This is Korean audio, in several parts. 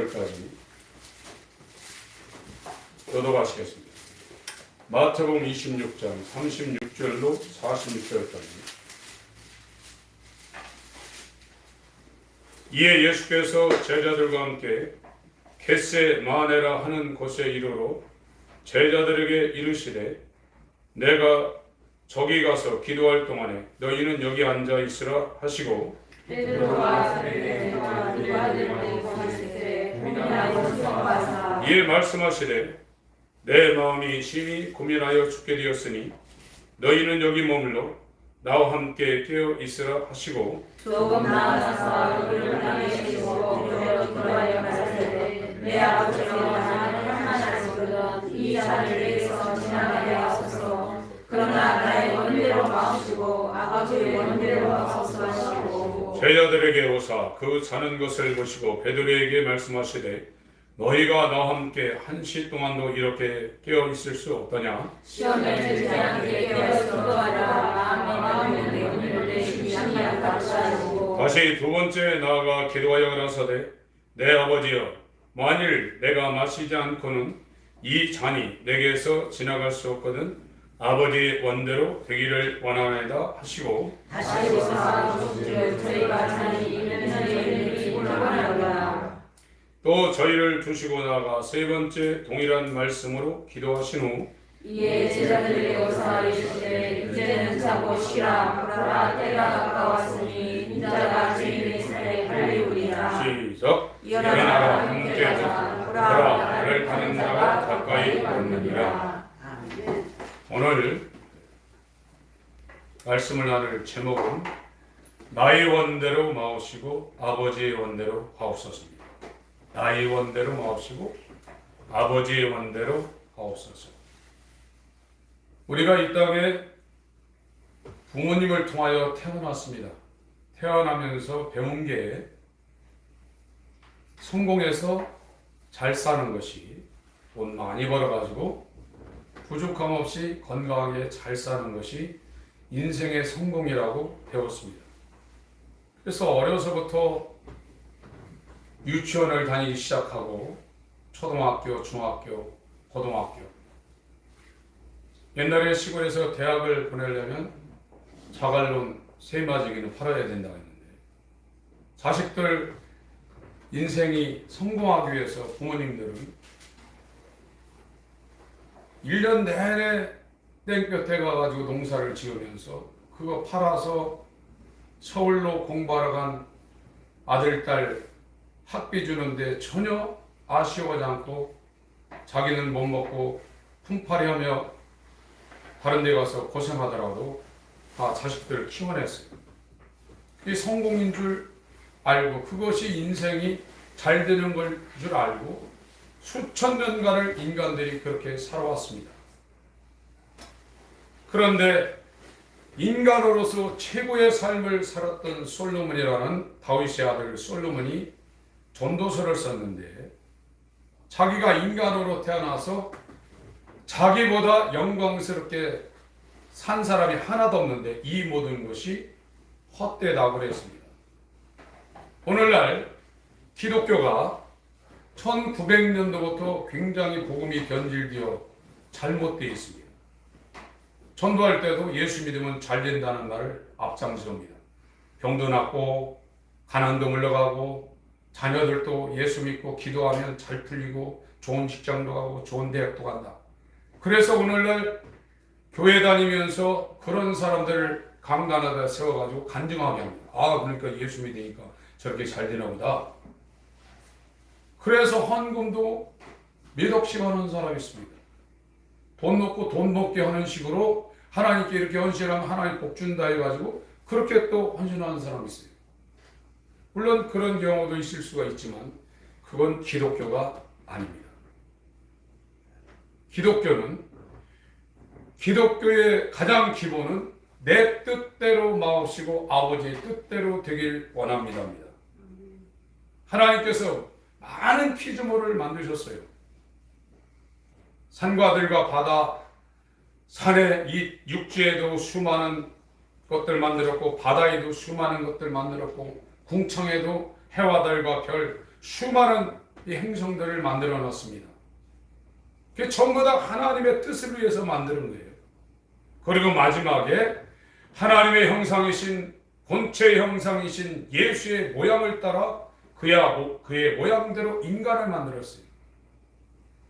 까지 교독하시겠습니다. 마태복음 26장 36절로 46절까지. 이에 예수께서 제자들과 함께 겟세마네라 하는 곳에 이르러 제자들에게 이르시되 내가 저기 가서 기도할 동안에 너희는 여기 앉아 있으라 하시고 이에 말씀하시되 내 마음이 심히 고민하여 죽게 되었으니 너희는 여기 머물러 나와 함께 깨어 있으라 하시고 조금 나아가서 이를 향해 계시고 그대로 기도하여 가라사대 내 아버지여 나는 하나님이거든 이 잔을 내게서 지나가게 하소서 그러나 나의 원대로 마옵시고 아버지의 원대로 하소서 하시고 제자들에게 오사 그 자는 것을 보시고 베드로에게 말씀하시되 너희가 나와 함께 한 시 동안도 이렇게 깨어 있을 수 없더냐? 시험에 들지 않게 깨어 기도하라 마음의 영혼을 내쉬지 아니하게 하시고 다시 두 번째 나아가 기도하여 가라사대 내 아버지여 만일 내가 마시지 않고는 이 잔이 내게서 지나갈 수 없거든 아버지의 원대로 되기를 원하나이다 하시고 다시 오사 주시되 저희가 잔이 있는 저희를 원하노라 또 저희를 두시고 나아가 세 번째 동일한 말씀으로 기도하신 후 이에 제자들에게 오사 이르시되 이제는 자고 쉬라 보라 때가 가까웠으니 인자가 주인의 손에 팔리우리라 시작 일어나라 함께하자 보라 나를 타는 자가 가까이 오느니라. 오늘 말씀을 나눌 제목은 나의 원대로 마옵시고 아버지의 원대로 하옵소서입니다. 나의 원대로 마옵시고 아버지의 원대로 하옵소서. 우리가 이 땅에 부모님을 통하여 태어났습니다. 태어나면서 배운 게 성공해서 잘 사는 것이 돈 많이 벌어가지고 부족함 없이 건강하게 잘 사는 것이 인생의 성공이라고 배웠습니다. 그래서 어려서부터 유치원을 다니기 시작하고 초등학교, 중학교, 고등학교 옛날에 시골에서 대학을 보내려면 자갈론 세마지기는 팔아야 된다고 했는데 자식들 인생이 성공하기 위해서 부모님들은 1년 내내 땡볕에 가가지고 농사를 지으면서 그거 팔아서 서울로 공부하러 간 아들, 딸 학비 주는데 전혀 아쉬워하지 않고 자기는 못 먹고 품팔이하며 다른 데 가서 고생하더라도 다 자식들을 키워냈어요. 그게 성공인 줄 알고 그것이 인생이 잘 되는 걸 줄 알고 수천 년간을 인간들이 그렇게 살아왔습니다. 그런데 인간으로서 최고의 삶을 살았던 솔로몬이라는 다윗의 아들 솔로몬이 전도서를 썼는데 자기가 인간으로 태어나서 자기보다 영광스럽게 산 사람이 하나도 없는데 이 모든 것이 헛되다고 그랬습니다. 오늘날 기독교가 1900년도부터 굉장히 복음이 변질되어 잘못되어 있습니다. 전도할 때도 예수 믿으면 잘 된다는 말을 앞장섭니다. 병도 낫고 가난도 물러가고 자녀들도 예수 믿고 기도하면 잘 풀리고 좋은 직장도 가고 좋은 대학도 간다. 그래서 오늘날 교회 다니면서 그런 사람들을 강단에다 세워가지고 간증하게 합니다. 아 그러니까 예수 믿으니까 저렇게 잘 되나 보다. 그래서 헌금도 몇 억씩 하는 사람이 있습니다. 돈 넣고 돈 먹게 하는 식으로 하나님께 이렇게 헌신하면 하나님 복 준다 해가지고 그렇게 또 헌신하는 사람이 있어요. 물론 그런 경우도 있을 수가 있지만 그건 기독교가 아닙니다. 기독교의 가장 기본은 내 뜻대로 마옵시고 아버지의 뜻대로 되길 원합니다입니다. 하나님께서 많은 피조물을 만드셨어요. 산과 들과 바다, 산에 이 육지에도 수많은 것들 만들었고 바다에도 수많은 것들 만들었고 궁창에도 해와 달과 별 수많은 이 행성들을 만들어 놨습니다. 그게 전부 다 하나님의 뜻을 위해서 만드는 거예요. 그리고 마지막에 하나님의 형상이신 본체의 형상이신 예수의 모양을 따라 그의 모양대로 인간을 만들었어요.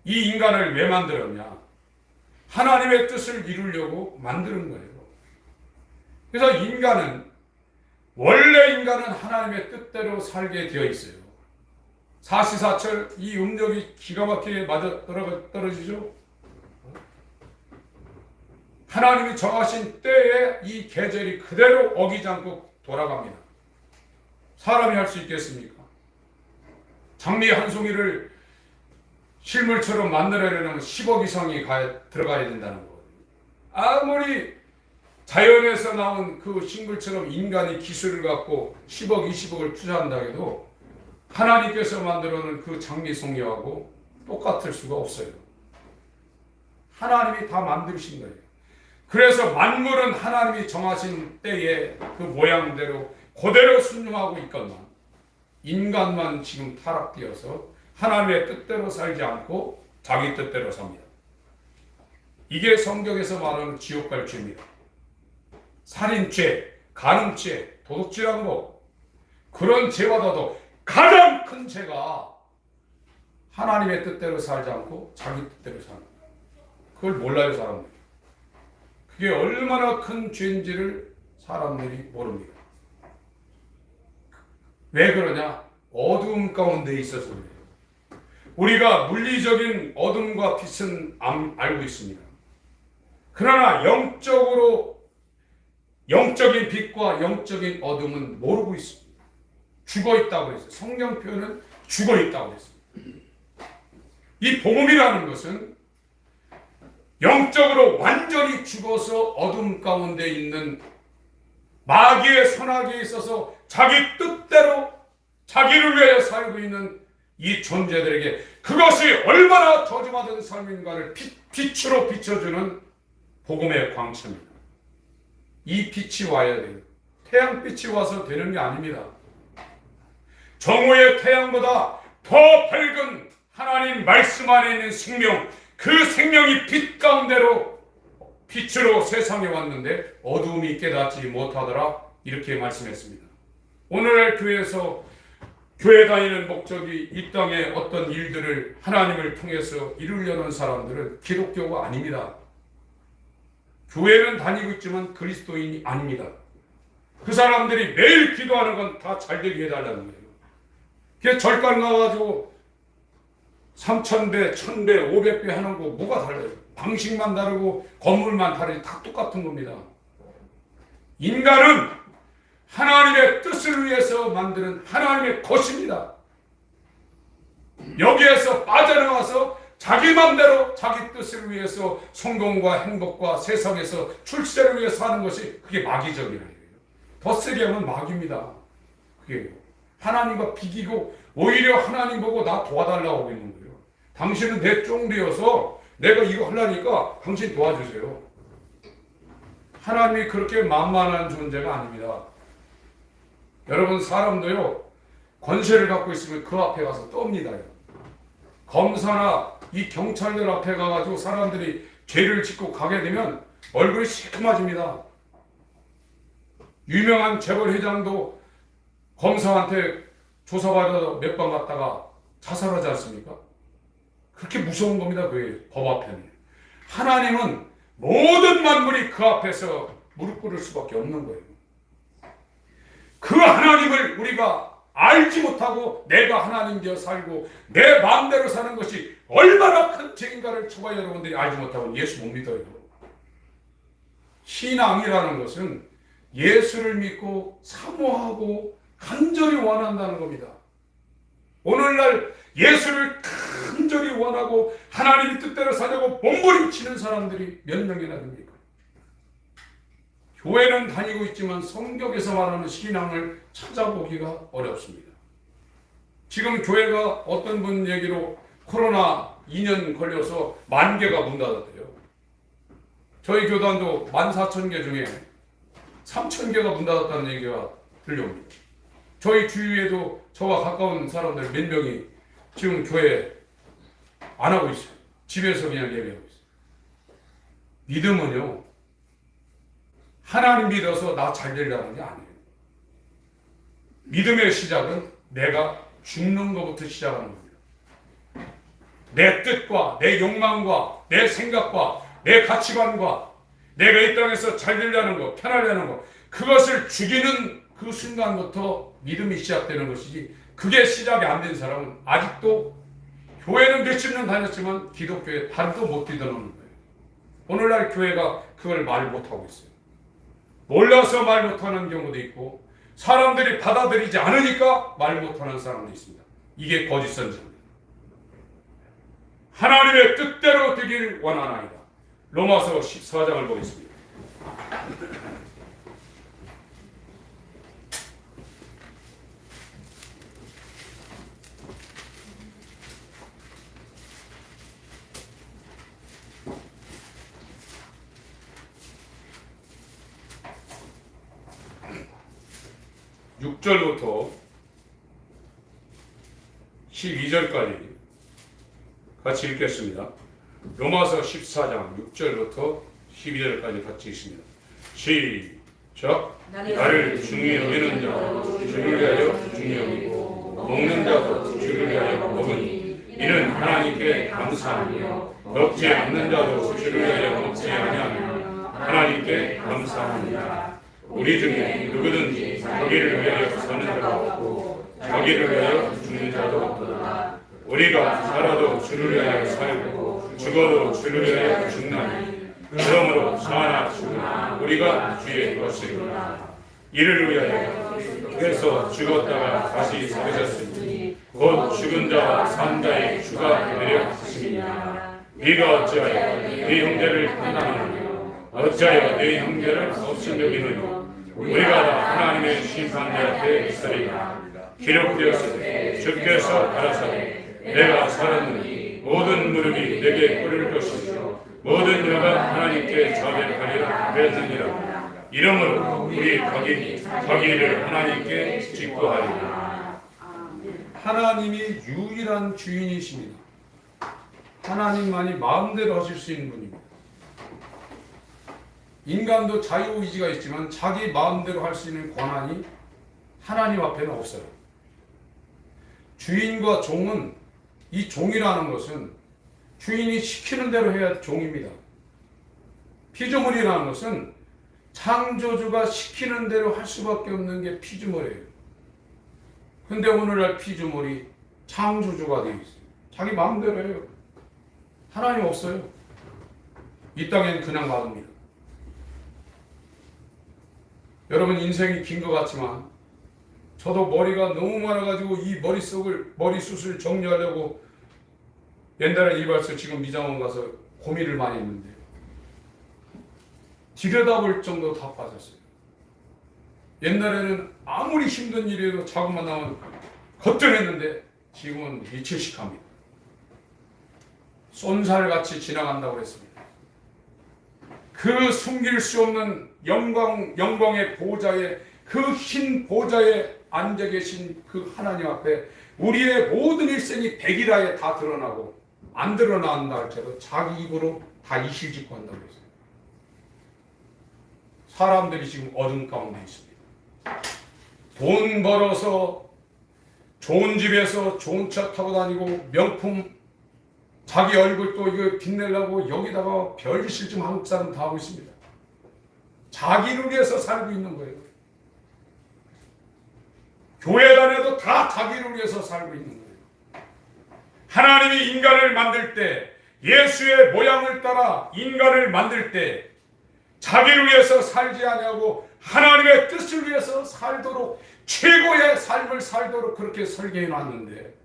이 인간을 왜 만들었냐? 하나님의 뜻을 이루려고 만드는 거예요. 그래서 원래 인간은 하나님의 뜻대로 살게 되어 있어요. 사시사철 이 음력이 기가 막히게 맞아 떨어지죠. 하나님이 정하신 때에 이 계절이 그대로 어기지 않고 돌아갑니다. 사람이 할 수 있겠습니까? 장미 한 송이를 실물처럼 만들어내려면 10억 이상이 들어가야 된다는 거예요. 아무리 자연에서 나온 그 식물처럼 인간이 기술을 갖고 10억, 20억을 투자한다 해도 하나님께서 만들어 놓은 그 장미송이하고 똑같을 수가 없어요. 하나님이 다 만드신 거예요. 그래서 만물은 하나님이 정하신 때에 그 모양대로 그대로 순종하고 있건만 인간만 지금 타락되어서 하나님의 뜻대로 살지 않고 자기 뜻대로 삽니다. 이게 성경에서 말하는 지옥 갈 죄입니다. 살인죄, 간음죄, 도둑질한 거, 그런 죄보다도 가장 큰 죄가 하나님의 뜻대로 살지 않고 자기 뜻대로 사는 거예요. 그걸 몰라요, 사람들이. 그게 얼마나 큰 죄인지를 사람들이 모릅니다. 왜 그러냐? 어두움 가운데 있어서 그래요. 우리가 물리적인 어둠과 빛은 알고 있습니다. 그러나 영적인 빛과 영적인 어둠은 모르고 있습니다. 죽어 있다고 했어요. 성경 표현은 죽어 있다고 했습니다. 이 복음이라는 것은 영적으로 완전히 죽어서 어둠 가운데 있는 마귀의 선악에 있어서 자기 뜻대로 자기를 위해 살고 있는 이 존재들에게 그것이 얼마나 저주받은 삶인가를 빛으로 비춰주는 복음의 광채입니다. 이 빛이 와야 돼요. 태양빛이 와서 되는 게 아닙니다. 정오의 태양보다 더 밝은 하나님 말씀 안에 있는 생명, 그 생명이 빛 가운데로 빛으로 세상에 왔는데 어두움이 깨닫지 못하더라, 이렇게 말씀했습니다. 오늘날 교회에서 교회 다니는 목적이 이 땅에 어떤 일들을 하나님을 통해서 이루려는 사람들은 기독교가 아닙니다. 교회는 다니고 있지만 그리스도인이 아닙니다. 그 사람들이 매일 기도하는 건 다 잘되게 해달라는 거예요. 그게 절간 가가지고 3,000배, 1,000배, 500배 하는 거 뭐가 달라요? 방식만 다르고 건물만 다르지 다 똑같은 겁니다. 인간은 하나님의 뜻을 위해서 만드는 하나님의 것입니다. 여기에서 빠져나와서 자기 맘대로 자기 뜻을 위해서 성공과 행복과 세상에서 출세를 위해서 사는 것이 그게 마귀적이라는 거예요. 더 세게 하면 마귀입니다. 그게 하나님과 비기고 오히려 하나님 보고 나 도와달라고 하고 있는 거예요. 당신은 내 쫑되어서 내가 이거 하려니까 당신 도와주세요. 하나님이 그렇게 만만한 존재가 아닙니다. 여러분, 사람도요 권세를 갖고 있으면 그 앞에 가서 떱니다. 검사나 이 경찰들 앞에 가가지고 사람들이 죄를 짓고 가게 되면 얼굴이 시커머집니다. 유명한 재벌회장도 검사한테 조사받아서 몇 번 갔다가 자살하지 않습니까? 그렇게 무서운 겁니다. 그 법 앞에는. 하나님은 모든 만물이 그 앞에서 무릎 꿇을 수밖에 없는 거예요. 그 하나님을 우리가 알지 못하고 내가 하나님 되어 살고 내 마음대로 사는 것이 얼마나 큰 죄인가를 저와 여러분들이 알지 못하고 예수 못 믿어요. 신앙이라는 것은 예수를 믿고 사모하고 간절히 원한다는 겁니다. 오늘날 예수를 간절히 원하고 하나님의 뜻대로 사려고 몸부림치는 사람들이 몇 명이나 됩니까? 교회는 다니고 있지만 성경에서 말하는 신앙을 찾아보기가 어렵습니다. 지금 교회가 어떤 분 얘기로 코로나 2년 걸려서 10,000개가 문 닫았대요. 저희 교단도 14,000개 중에 3,000개가 문 닫았다는 얘기가 들려옵니다. 저희 주위에도 저와 가까운 사람들 몇 명이 지금 교회 안 하고 있어요. 집에서 그냥 예배하고 있어요. 믿음은요, 하나님 믿어서 나 잘 되려는 게 아니에요. 믿음의 시작은 내가 죽는 것부터 시작하는 겁니다. 내 뜻과 내 욕망과 내 생각과 내 가치관과 내가 이 땅에서 잘 되려는 것, 편하려는 것, 그것을 죽이는 그 순간부터 믿음이 시작되는 것이지, 그게 시작이 안 된 사람은 아직도 교회는 몇십 년 다녔지만 기독교에 발도 못 디뎌놓는 거예요. 오늘날 교회가 그걸 말 못하고 있어요. 몰라서 말 못하는 경우도 있고, 사람들이 받아들이지 않으니까 말 못하는 사람도 있습니다. 이게 거짓 선지입니다. 하나님의 뜻대로 되길 원하나이다. 로마서 14장을 보겠습니다. 육 절부터 12절까지 같이 읽겠습니다. 로마서 14장 6절부터 12절까지 같이 읽습니다. 시작. 나를 중히 여기는 자도 주를 위하여 중히 여기고 먹는 자도 주를 위하여 먹으니 이는 하나님께 감사하며 먹지 않는 자도 주를 위하여 먹지 아니하며 하나님께 감사합니다. 우리 중에 누구든지 자기를 위하여 사는 자가 없고 자기를 위하여 죽는 자도 없도다. 우리가 살아도 주를 위하여 살고 죽어도 주를 위하여 죽나니 그러므로 사나 죽으나 우리가 주의 것이로다. 이를 위하여 주께서 죽었다가 다시 살으셨으니 곧 죽은 자와 산 자의 주가 되려 하십니다. 네가 어찌하여 네 형제를 판단하느냐? 어찌하여 네 형제를 없인 여기느냐? 우리가 다 하나님의 심판자 때 있으리라. 기록되었으되 주께서 가라사대 내가 살았느니 모든 무릎이 내게 꿇을 것이며 모든 혀가 하나님께 자백하리라 그랬느니라. 이러므로 우리 각인이 자기를 하나님께 직구하리라. 하나님이 유일한 주인이십니다. 하나님만이 마음대로 하실 수 있는 분입니다. 인간도 자유의지가 있지만 자기 마음대로 할 수 있는 권한이 하나님 앞에는 없어요. 주인과 종은, 이 종이라는 것은 주인이 시키는 대로 해야 종입니다. 피조물이라는 것은 창조주가 시키는 대로 할 수밖에 없는 게 피조물이에요. 근데 오늘날 피조물이 창조주가 되어 있어요. 자기 마음대로 해요. 하나님 없어요. 이 땅엔 그냥 놔둡니다. 여러분, 인생이 긴 것 같지만 저도 머리가 너무 많아가지고 이 머리숱을 정리하려고 옛날에 이발소, 지금 미장원 가서 고민을 많이 했는데 들여다볼 정도로 다 빠졌어요. 옛날에는 아무리 힘든 일이라도 자고만 나면 거뜬했는데 지금은 미칠식합니다. 쏜살같이 지나간다고 했습니다. 그 숨길 수 없는 영광의 보좌에, 그 흰 보좌에 앉아 계신 그 하나님 앞에 우리의 모든 일생이 백일하에 다 드러나고, 안 드러난다 할지라도 자기 입으로 다 이실직고 한다고 했어요. 사람들이 지금 어둠 가운데 있습니다. 돈 벌어서 좋은 집에서 좋은 차 타고 다니고 명품, 자기 얼굴 또 이거 빛내려고 여기다가 별짓을 지금 한국 사람 다 하고 있습니다. 자기를 위해서 살고 있는 거예요. 교회 다녀도 다 자기를 위해서 살고 있는 거예요. 하나님이 인간을 만들 때, 예수의 모양을 따라 인간을 만들 때 자기를 위해서 살지 아니하고 하나님의 뜻을 위해서 살도록, 최고의 삶을 살도록 그렇게 설계해 놨는데,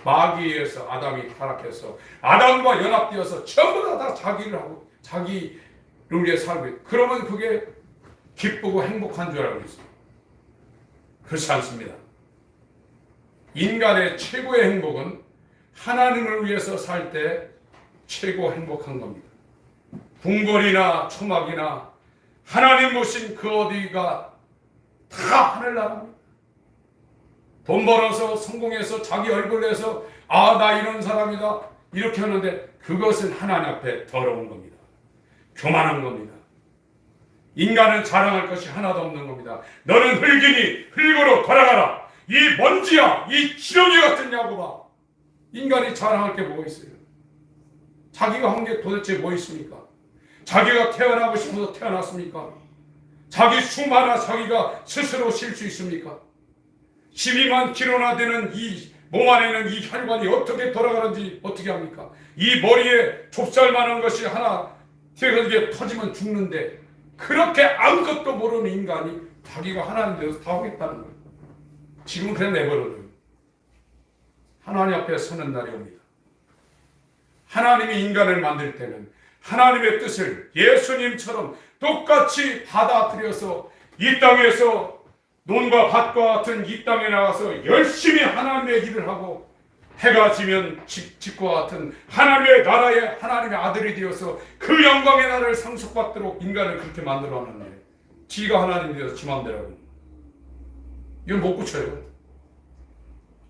마귀에 의해서 아담이 타락해서 아담과 연합되어서 전부 다 자기를 하고 자기를 위해 살고 있어요. 그러면 그게 기쁘고 행복한 줄 알고 있어요. 그렇지 않습니다. 인간의 최고의 행복은 하나님을 위해서 살 때 최고 행복한 겁니다. 궁궐이나 초막이나 하나님 모신 그 어디가 다 하늘나라입니다. 돈 벌어서 성공해서 자기 얼굴 내서 아, 나 이런 사람이다. 이렇게 하는데 그것은 하나님 앞에 더러운 겁니다. 교만한 겁니다. 인간은 자랑할 것이 하나도 없는 겁니다. 너는 흙이니 흙으로 돌아가라. 이 먼지야, 이 지렁이 같은 야곱아. 인간이 자랑할 게 뭐가 있어요? 자기가 한 게 도대체 뭐 있습니까? 자기가 태어나고 싶어서 태어났습니까? 자기 숨 하나 자기가 스스로 쉴 수 있습니까? 12만 킬로나 되는 이 몸 안에는 이 혈관이 어떻게 돌아가는지 어떻게 합니까? 이 머리에 좁쌀만한 것이 하나 이게 터지면 죽는데 그렇게 아무것도 모르는 인간이 자기가 하나님 되어서 다 하겠다는 거예요. 지금은 그냥 내버려둬요. 하나님 앞에 서는 날이 옵니다. 하나님이 인간을 만들 때는 하나님의 뜻을 예수님처럼 똑같이 받아들여서 이 땅에서 논과 밭과 같은 이 땅에 나가서 열심히 하나님의 일을 하고 해가 지면 집과 같은 하나님의 나라의 하나님의 아들이 되어서 그 영광의 나라를 상속받도록 인간을 그렇게 만들어 놨는데 지가 하나님이 되어서 지 맘대로 하고 이건 못 고쳐요.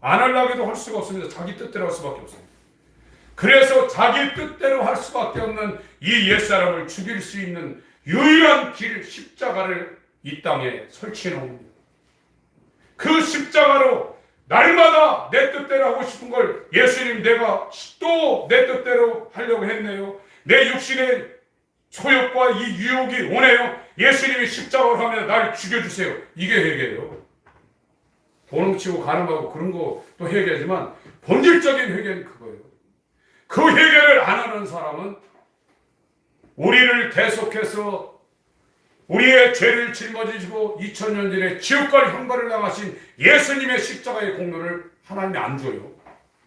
안 하려고 해도 할 수가 없습니다. 자기 뜻대로 할 수밖에 없습니다. 그래서 자기 뜻대로 할 수밖에 없는 이 옛사람을 죽일 수 있는 유일한 길 십자가를 이 땅에 설치해 놓은 겁니다. 그 십자가로 날마다 내 뜻대로 하고 싶은 걸 예수님 내가 또 내 뜻대로 하려고 했네요. 내 육신의 소욕과 이 유혹이 오네요. 예수님이 십자가로 하면 날 죽여주세요. 이게 회개예요. 돈 훔치고 가늠하고 그런 거 또 회개지만 본질적인 회개는 그거예요. 그 회개를 안 하는 사람은 우리를 대속해서 우리의 죄를 짊어지시고 2000년 전에 지옥과 형벌을 당하신 예수님의 십자가의 공로를 하나님이 안 줘요.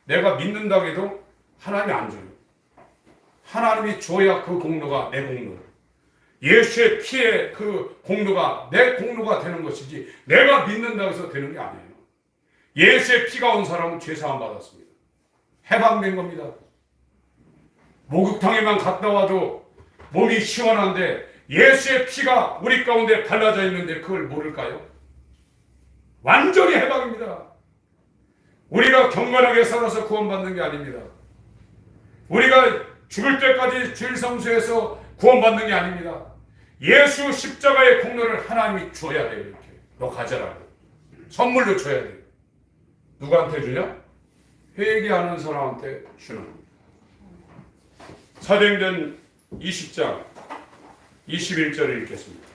내가 믿는다고 해도 하나님이 안 줘요. 하나님이 줘야 그 공로가 내 공로를. 예수의 피의 그 공로가 내 공로가 되는 것이지 내가 믿는다고 해서 되는 게 아니에요. 예수의 피가 온 사람은 죄사함 받았습니다. 해방된 겁니다. 목욕탕에만 갔다 와도 몸이 시원한데 예수의 피가 우리 가운데 발라져 있는데 그걸 모를까요? 완전히 해방입니다. 우리가 경건하게 살아서 구원받는 게 아닙니다. 우리가 죽을 때까지 주일 성수에서 구원받는 게 아닙니다. 예수 십자가의 공로를 하나님이 줘야 돼요. 이렇게 너 가져라고 선물로 줘야 돼요. 누구한테 주냐? 회개하는 사람한테 주는 겁니다. 사도행전 20장 21절을 읽겠습니다.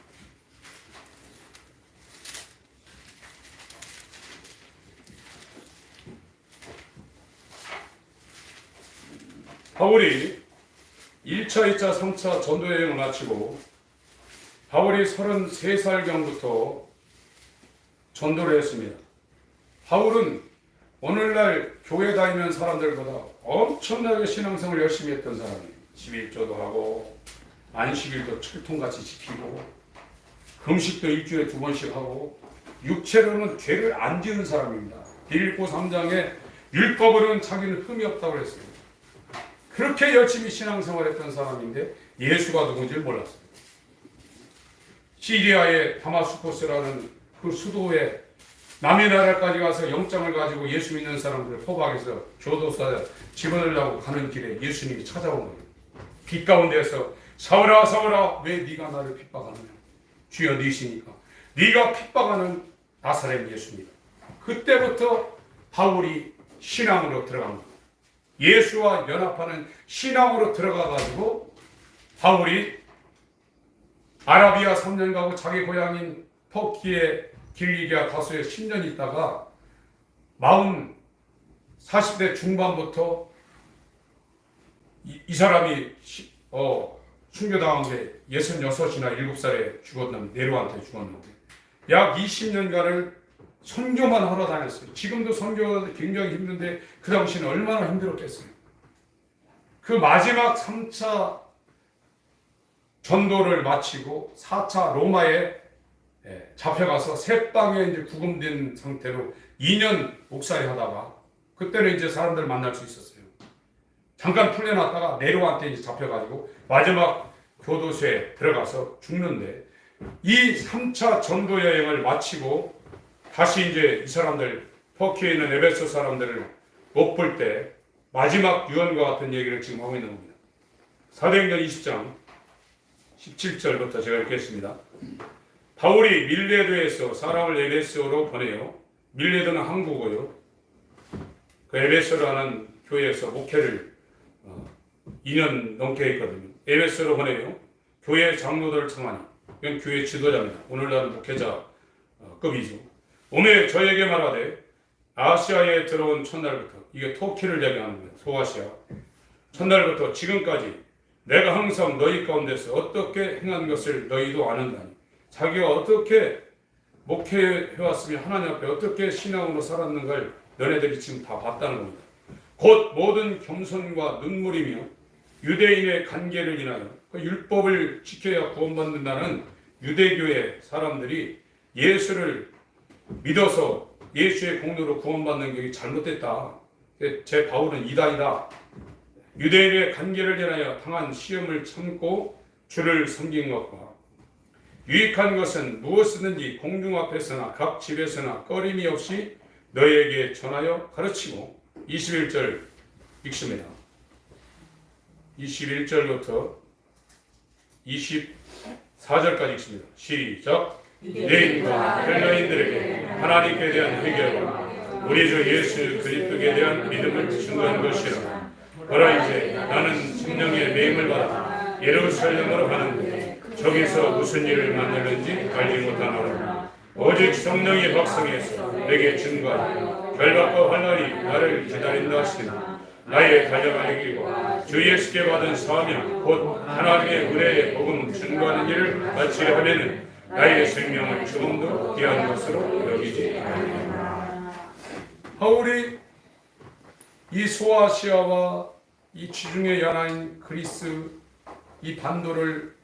바울이 1차, 2차, 3차 전도여행을 마치고 바울이 33살경부터 전도를 했습니다. 바울은 오늘날 교회 다니는 사람들보다 엄청나게 신앙생활을 열심히 했던 사람이에요. 11조도 하고 안식일도 철통같이 지키고 금식도 일주일에 2번씩 하고 육체로는 죄를 안 지은 사람입니다. 빌립보 3장에 율법으로는 자기는 흠이 없다고 했어요. 그렇게 열심히 신앙생활했던 사람인데 예수가 누군지를 몰랐어요. 시리아의 다마스코스라는 그 수도에 남의 나라까지 가서 영장을 가지고 예수 믿는 사람들을 포박해서 교도소에 집어넣으려고 가는 길에 예수님이 찾아온 거예요. 빛 가운데서 사울아 사울아 왜 네가 나를 핍박하느냐. 주여 네시니까. 네가 핍박하는 나사렛 예수입니다. 그때부터 바울이 신앙으로 들어간 겁니다. 예수와 연합하는 신앙으로 들어가가지고 바울이 아라비아 3년 가고 자기 고향인 터키의 길리기아 다소에 10년 있다가 40대 중반부터 이 사람이 순교당한 게 66이나 7살에 죽었는데 네로한테 죽었는데 약 20년간을 선교만 하러 다녔어요. 지금도 선교가 굉장히 힘든데 그 당시는 얼마나 힘들었겠어요. 그 마지막 3차 전도를 마치고 4차 로마에 잡혀가서 새방에 이제 구금된 상태로 2년 목살이 하다가 그때는 이제 사람들 만날 수 있었어요. 잠깐 풀려났다가 네로한테 이제 잡혀가지고 마지막 교도소에 들어가서 죽는데 이 3차 전도 여행을 마치고 다시 이제 이 사람들 터키에 있는 에베소 사람들을 못 볼 때 마지막 유언과 같은 얘기를 지금 하고 있는 겁니다. 사도행전 20장 17절부터 제가 읽겠습니다. 바울이 밀레도에서 사람을 에베소로 보내요. 밀레도는 한국어요. 그 에베소라는 교회에서 목회를 2년 넘게 했거든요. 에베소로 보내요. 교회 장로들을 청하니, 이건 교회 지도자입니다. 오늘날은 목회자급이죠. 오매 저에게 말하되 아시아에 들어온 첫날부터, 이게 터키를 얘기하는 거예요. 소아시아. 첫날부터 지금까지 내가 항상 너희 가운데서 어떻게 행한 것을 너희도 아는다니. 자기가 어떻게 목회해왔으며 하나님 앞에 어떻게 신앙으로 살았는가를 너네들이 지금 다 봤다는 겁니다. 곧 모든 겸손과 눈물이며 유대인의 관계를 인하여 그 율법을 지켜야 구원받는다는 유대교의 사람들이 예수를 믿어서 예수의 공로로 구원받는 게 잘못됐다. 제 바울은 이단이다. 유대인의 관계를 인하여 당한 시험을 참고 주를 섬긴 것과 유익한 것은 무엇이든지 공중 앞에서나 각 집에서나 꺼림이 없이 너희에게 전하여 가르치고 21절 읽습니다. 21절부터 24절까지 읽습니다. 시작. 유대인과 헬라인들에게 하나님께 대한 회개와 우리 주 예수 그리스도에 대한 믿음을 증거한 것이라. 그러나 이제 나는 성령의 매임을 받아 예루살렘으로 가는데 저기서 무슨 일을 만나는지 알지 못하노라. 오직 성령이 박성해서 내게 증거하여 결박과 환난이 나를 기다린다 하시니 나의 달려가는 길과 주 예수께 받은 사명 곧 하나님의 은혜의 복음 증거하는 일을 마치려 하면은 나의 생명을 조금도 귀한 것으로 여기지 아니하리라. 바울이 이 소아시아와 이 지중해 연안인 그리스 이 반도를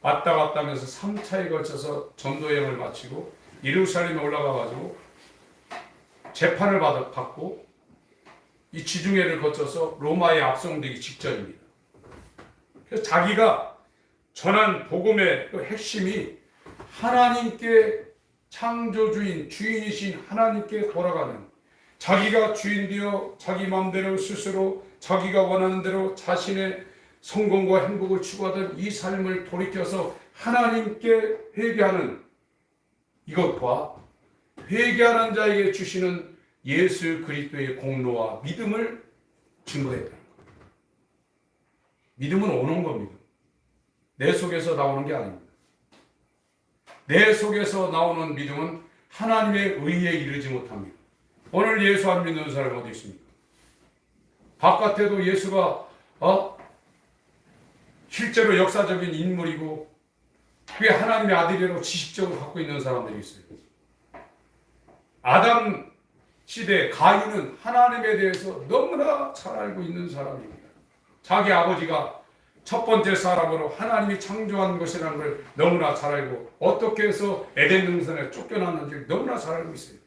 왔다 갔다 하면서 3차에 걸쳐서 전도 여행을 마치고 예루살렘에 올라가 가지고 재판을 받고 이 지중해를 거쳐서 로마에 압송되기 직전입니다. 그래서 자기가 전한 복음의 그 핵심이 하나님께 창조주인 주인이신 하나님께 돌아가는, 자기가 주인되어 자기 마음대로 스스로 자기가 원하는 대로 자신의 성공과 행복을 추구하던 이 삶을 돌이켜서 하나님께 회개하는 이것과 회개하는 자에게 주시는 예수 그리스도의 공로와 믿음을 증거했다는 겁니다. 믿음은 오는 겁니다. 내 속에서 나오는 게 아닙니다. 내 속에서 나오는 믿음은 하나님의 의에 이르지 못합니다. 오늘 예수 안 믿는 사람 어디 있습니까? 바깥에도 예수가 실제로 역사적인 인물이고 그게 하나님의 아들이라고 지식적으로 갖고 있는 사람들이 있어요. 아담 시대 가인은 하나님에 대해서 너무나 잘 알고 있는 사람입니다. 자기 아버지가 첫 번째 사람으로 하나님이 창조한 것이라는 걸 너무나 잘 알고 어떻게 해서 에덴 동산에 쫓겨났는지 너무나 잘 알고 있어요.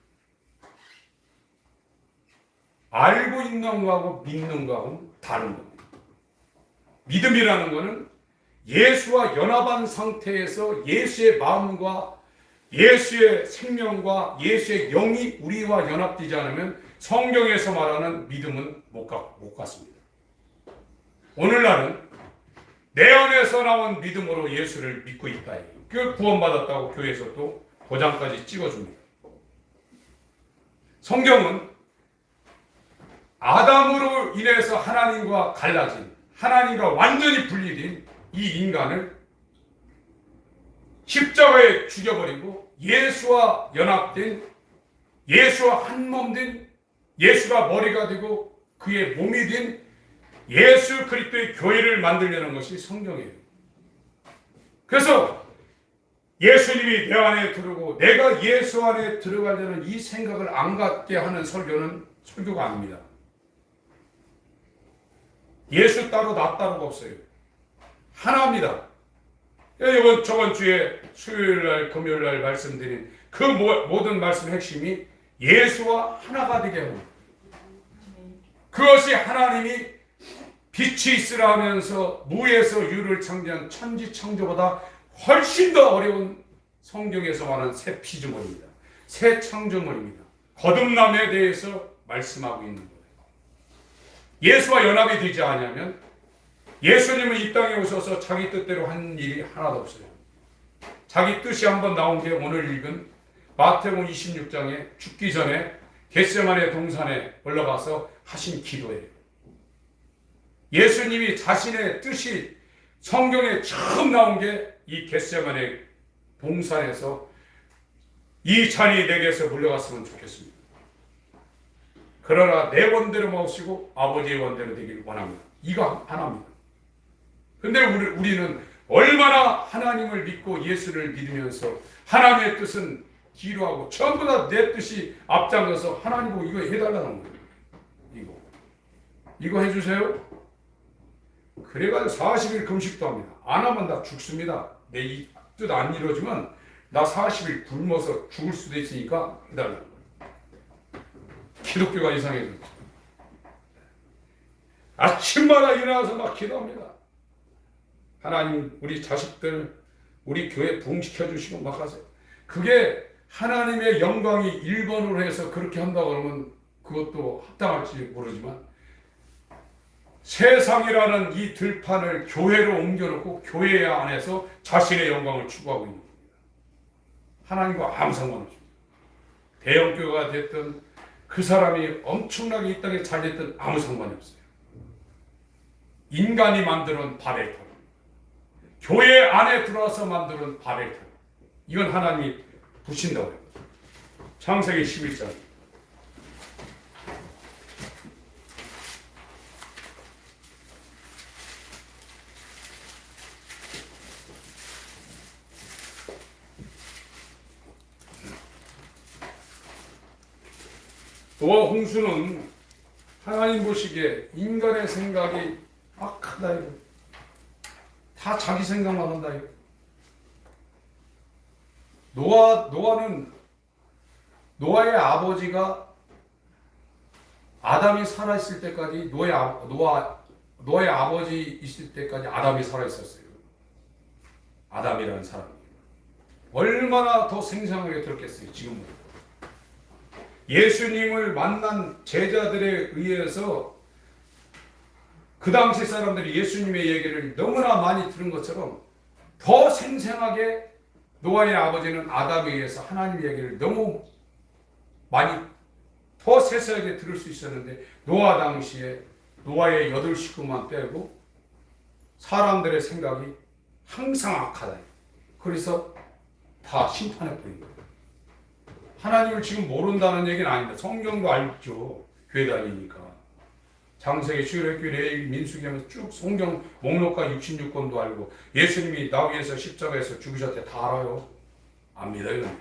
알고 있는 거하고 믿는 거하고는 다른 겁니다. 믿음이라는 것은 예수와 연합한 상태에서 예수의 마음과 예수의 생명과 예수의 영이 우리와 연합되지 않으면 성경에서 말하는 믿음은 못 갖습니다. 오늘날은 내 안에서 나온 믿음으로 예수를 믿고 있다. 그 구원받았다고 교회에서 또 도장까지 찍어줍니다. 성경은 아담으로 인해서 하나님과 갈라진, 하나님과 완전히 분리된 이 인간을 십자가에 죽여버리고 예수와 연합된, 예수와 한몸된, 예수가 머리가 되고 그의 몸이 된 예수 그리스도의 교회를 만들려는 것이 성경이에요. 그래서 예수님이 내 안에 들어오고 내가 예수 안에 들어가려는 이 생각을 안 갖게 하는 설교는 설교가 아닙니다. 예수 따로 나 따로가 없어요. 하나입니다. 저번 주에 수요일날 금요일날 말씀드린 그 모든 말씀의 핵심이 예수와 하나가 되게 합니다. 그것이 하나님이 빛이 있으라 하면서 무에서 유를 창조한 천지 창조보다 훨씬 더 어려운 성경에서 말하는 새 피조물입니다. 새 창조물입니다. 거듭남에 대해서 말씀하고 있는 거예요. 예수와 연합이 되지 않으면 예수님은 이 땅에 오셔서 자기 뜻대로 한 일이 하나도 없어요. 자기 뜻이 한번 나온 게 오늘 읽은 마태복음 26장에 죽기 전에 겟세마네 동산에 올라가서 하신 기도예요. 예수님이 자신의 뜻이 성경에 처음 나온 게 이 겟세마네 동산에서 이 잔이 내게서 물러갔으면 좋겠습니다. 그러나 내 원대로 마시고 아버지의 원대로 되길 원합니다. 이거 하나입니다. 근데 우리는 얼마나 하나님을 믿고 예수를 믿으면서 하나님의 뜻은 뒤로 하고 전부 다 내 뜻이 앞장서서 하나님 보고 이거 해달라는 거예요. 이거 해주세요. 그래가지고 40일 금식도 합니다. 안 하면 나 죽습니다. 내 이 뜻 안 이루어지면 나 40일 굶어서 죽을 수도 있으니까 해달라는 거예요. 기독교가 이상해졌죠. 아침마다 일어나서 막 기도합니다. 하나님 우리 자식들 우리 교회 부흥시켜 주시고 막 하세요. 그게 하나님의 영광이 1번으로 해서 그렇게 한다고 그러면 그것도 합당할지 모르지만 세상이라는 이 들판을 교회로 옮겨놓고 교회 안에서 자신의 영광을 추구하고 있는 겁니다. 하나님과 아무 상관없습니다. 대형교회가 됐든 그 사람이 엄청나게 이 땅에 잘 됐든 아무 상관이 없어요. 인간이 만드는 바벨탑, 교회 안에 들어와서 만드는 바벨탑, 이건 하나님이 부신다고 해요. 창세기 11장. 노아 홍수는 하나님 보시기에 인간의 생각이 악하다 이거. 다 자기 생각만 한다 이거. 노아의 아버지가 아담이 살아 있을 때까지 노아의 아버지 있을 때까지 아담이 살아 있었어요. 아담이라는 사람이 얼마나 더 생생하게 들었겠어요. 지금은 예수님을 만난 제자들에 의해서 그 당시 사람들이 예수님의 얘기를 너무나 많이 들은 것처럼 더 생생하게 노아의 아버지는 아담에 의해서 하나님의 얘기를 너무 많이 더 세세하게 들을 수 있었는데 노아 당시에 노아의 8 식구만 빼고 사람들의 생각이 항상 악하다. 그래서 다 심판해 버린 거예요. 하나님을 지금 모른다는 얘기는 아닙니다. 성경도 알죠. 교회 다니니까. 창세기, 출애굽기, 레위기, 민수기 하면서 쭉 성경 목록과 66권도 알고 예수님이 나 위해서 십자가에서 죽으셨대 다 알아요. 압니다. 이건.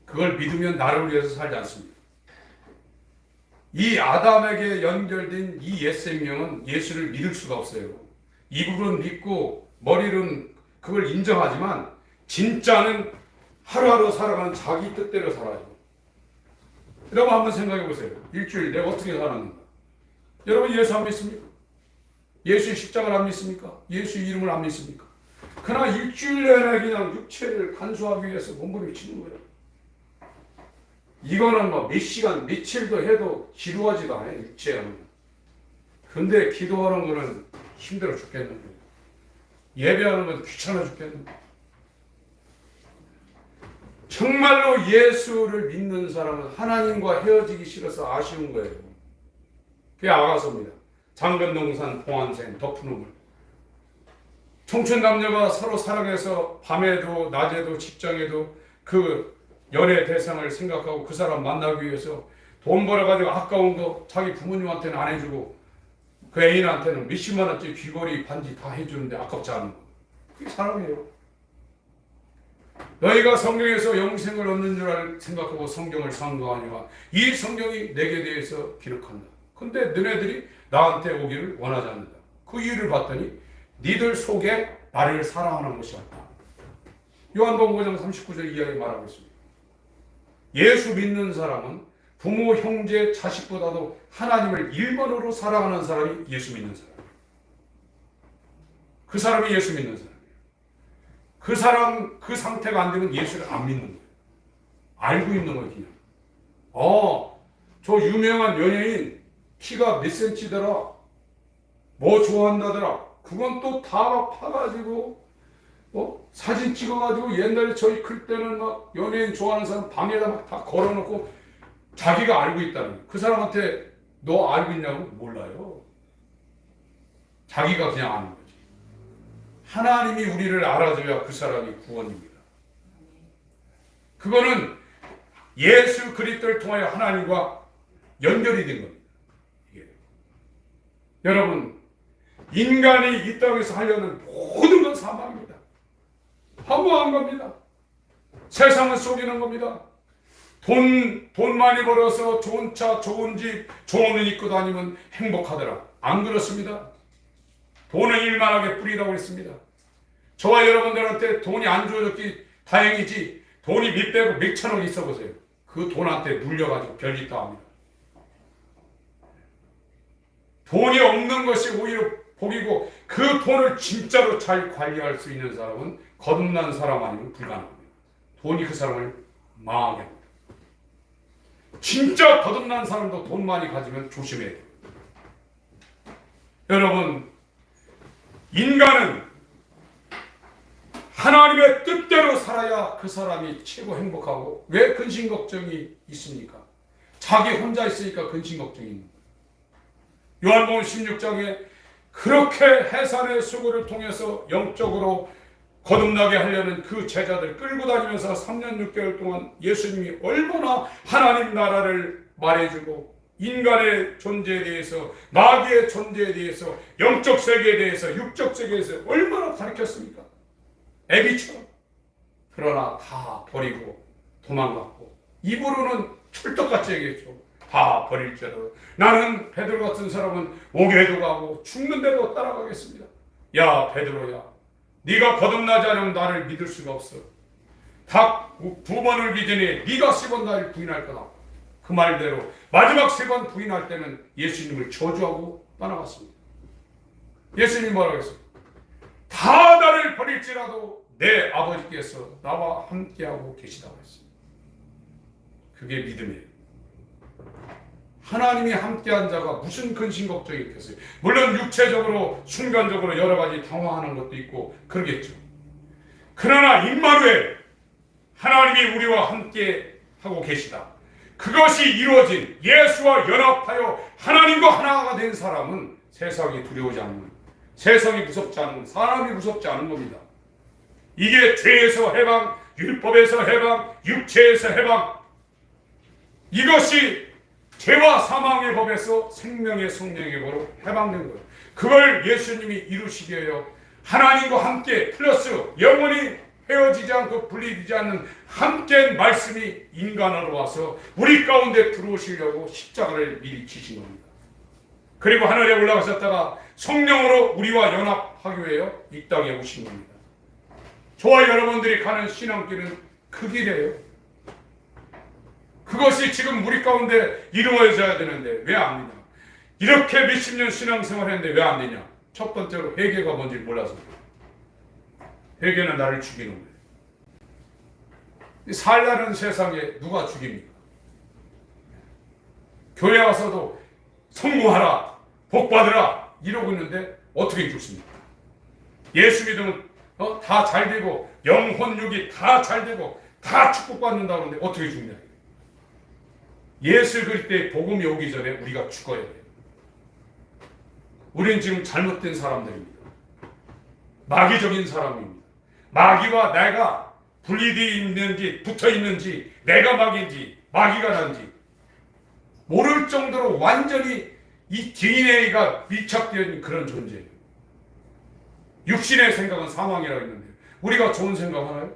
그걸 믿으면 나를 위해서 살지 않습니다. 이 아담에게 연결된 이 옛 생명은 예수를 믿을 수가 없어요. 입으로는 믿고 머리로는 그걸 인정하지만 진짜는 하루하루 살아가는 자기 뜻대로 살아요. 여러분 한번 생각해 보세요. 일주일 내가 어떻게 살았는가? 여러분 예수 안 믿습니까? 예수의 십자가를 안 믿습니까? 예수의 이름을 안 믿습니까? 그러나 일주일 내내 그냥 육체를 간수하기 위해서 몸부림치는 거예요. 이거는 뭐 몇 시간, 며칠도 해도 지루하지도 않아요. 육체하는. 근데 기도하는 거는 힘들어 죽겠는 거예요. 예배하는 건 귀찮아 죽겠는 거예요. 정말로 예수를 믿는 사람은 하나님과 헤어지기 싫어서 아쉬운 거예요. 그게 아가서입니다. 장건동산 봉안샘 덮어놓은 청춘 남녀가 서로 사랑해서 밤에도 낮에도 직장에도 그 연애 대상을 생각하고 그 사람 만나기 위해서 돈 벌어가지고 아까운 거 자기 부모님한테는 안 해주고 그 애인한테는 몇십만 원짜리 귀걸이 반지 다 해주는데 아깝지 않은 거. 그게 사랑이에요. 너희가 성경에서 영생을 얻는 줄 생각하고 성경을 상고하니와 이 성경이 내게 대해서 기록한다. 근데 너네들이 나한테 오기를 원하지 않는다. 그 이유를 봤더니 니들 속에 나를 사랑하는 것이 없다. 요한복음 5장 39절 이하에 말하고 있습니다. 예수 믿는 사람은 부모, 형제, 자식보다도 하나님을 1번으로 사랑하는 사람이 예수 믿는 사람. 그 사람이 예수 믿는 사람. 그 사람 그 상태가 안 되면 예수를 안 믿는 거예요. 알고 있는 거예요. 그냥. 저 유명한 연예인 키가 몇 센치더라, 뭐 좋아한다더라, 그건 또 다 파가지고 사진 찍어가지고 옛날에 저희 클 때는 막 연예인 좋아하는 사람 방에다 막 다 걸어놓고 자기가 알고 있다는 거예요. 그 사람한테 너 알고 있냐고 몰라요. 자기가 그냥 아는 거지. 하나님이 우리를 알아줘야 그 사람이 구원입니다. 그거는 예수 그리스도를 통하여 하나님과 연결이 된 겁니다. 이게. 여러분, 인간이 이 땅에서 하려는 모든 건 사망입니다. 허무한 겁니다. 세상을 속이는 겁니다. 돈 많이 벌어서 좋은 차, 좋은 집, 좋은 옷 입고 다니면 행복하더라. 안 그렇습니다. 돈은 일만하게 뿌리라고 했습니다. 저와 여러분들한테 돈이 안 주어졌기 다행이지, 돈이 몇백억, 몇천억 있어 보세요. 그 돈한테 물려가지고 별짓 다 합니다. 돈이 없는 것이 오히려 복이고, 그 돈을 진짜로 잘 관리할 수 있는 사람은 거듭난 사람 아니면 불가능합니다. 돈이 그 사람을 망하게 합니다. 진짜 거듭난 사람도 돈 많이 가지면 조심해야 돼요. 여러분, 인간은 하나님의 뜻대로 살아야 그 사람이 최고 행복하고, 왜 근심 걱정이 있습니까? 자기 혼자 있으니까 근심 걱정이 있는 거예요. 요한복음 16장에 그렇게 해산의 수고를 통해서 영적으로 거듭나게 하려는 그 제자들 끌고 다니면서 3년 6개월 동안 예수님이 얼마나 하나님 나라를 말해주고, 인간의 존재에 대해서, 마귀의 존재에 대해서, 영적 세계에 대해서, 육적 세계에 대해서 얼마나 가르쳤습니까? 애기처럼. 그러나 다 버리고 도망갔고, 입으로는 철떡같이 얘기했죠. 다 버릴지라도 나는 베드로 같은 사람은 옥에도 가고 죽는데도 따라가겠습니다. 야 베드로야, 네가 거듭나지 않으면 나를 믿을 수가 없어. 닭 두 번 울기 전에 네가 3번 나를 부인할 거다. 그 말대로 마지막 3번 부인할 때는 예수님을 저주하고 떠나갔습니다. 예수님 뭐라고 했어요? 다 나를 버릴지라도 내 아버지께서 나와 함께하고 계시다고 했습니다. 그게 믿음이에요. 하나님이 함께한 자가 무슨 근심 걱정이 있겠어요? 물론 육체적으로 순간적으로 여러 가지 당황하는 것도 있고 그러겠죠. 그러나 임마누엘, 하나님이 우리와 함께 하고 계시다. 그것이 이루어진 예수와 연합하여 하나님과 하나가 된 사람은 세상이 두려우지 않는, 세상이 무섭지 않는, 사람이 무섭지 않은 겁니다. 이게 죄에서 해방, 율법에서 해방, 육체에서 해방, 이것이 죄와 사망의 법에서 생명의 성령의 법으로 해방된 거예요. 그걸 예수님이 이루시기 위하여 하나님과 함께 플러스 영원히 헤어지지 않고 분리되지 않는 함께한 말씀이 인간으로 와서 우리 가운데 들어오시려고 십자가를 미리 지신 겁니다. 그리고 하늘에 올라가셨다가 성령으로 우리와 연합하기 위하여 이 땅에 오신 겁니다. 저와 여러분들이 가는 신앙길은 그 길이에요. 그것이 지금 우리 가운데 이루어져야 되는데 왜 안 되냐? 이렇게 몇십 년 신앙생활 했는데 왜 안 되냐? 첫 번째로 회개가 뭔지 몰라서. 회개는 나를 죽이는 거예요. 살라는 세상에 누가 죽입니까? 교회 와서도 성공하라, 복받으라 이러고 있는데 어떻게 죽습니까? 예수 믿으면 다 잘 되고 영혼 육이 다 잘 되고 다 축복받는다고 하는데 어떻게 죽냐? 예수 그리스도의 복음이 오기 전에 우리가 죽어야 돼요. 우리는 지금 잘못된 사람들입니다. 마귀적인 사람입니다. 마귀와 내가 분리되어 있는지 붙어 있는지, 내가 마귀인지 마귀가 난지 모를 정도로 완전히 이 DNA가 밀착되어 있는 그런 존재예요. 육신의 생각은 사망이라고 했는데 우리가 좋은 생각 하나요?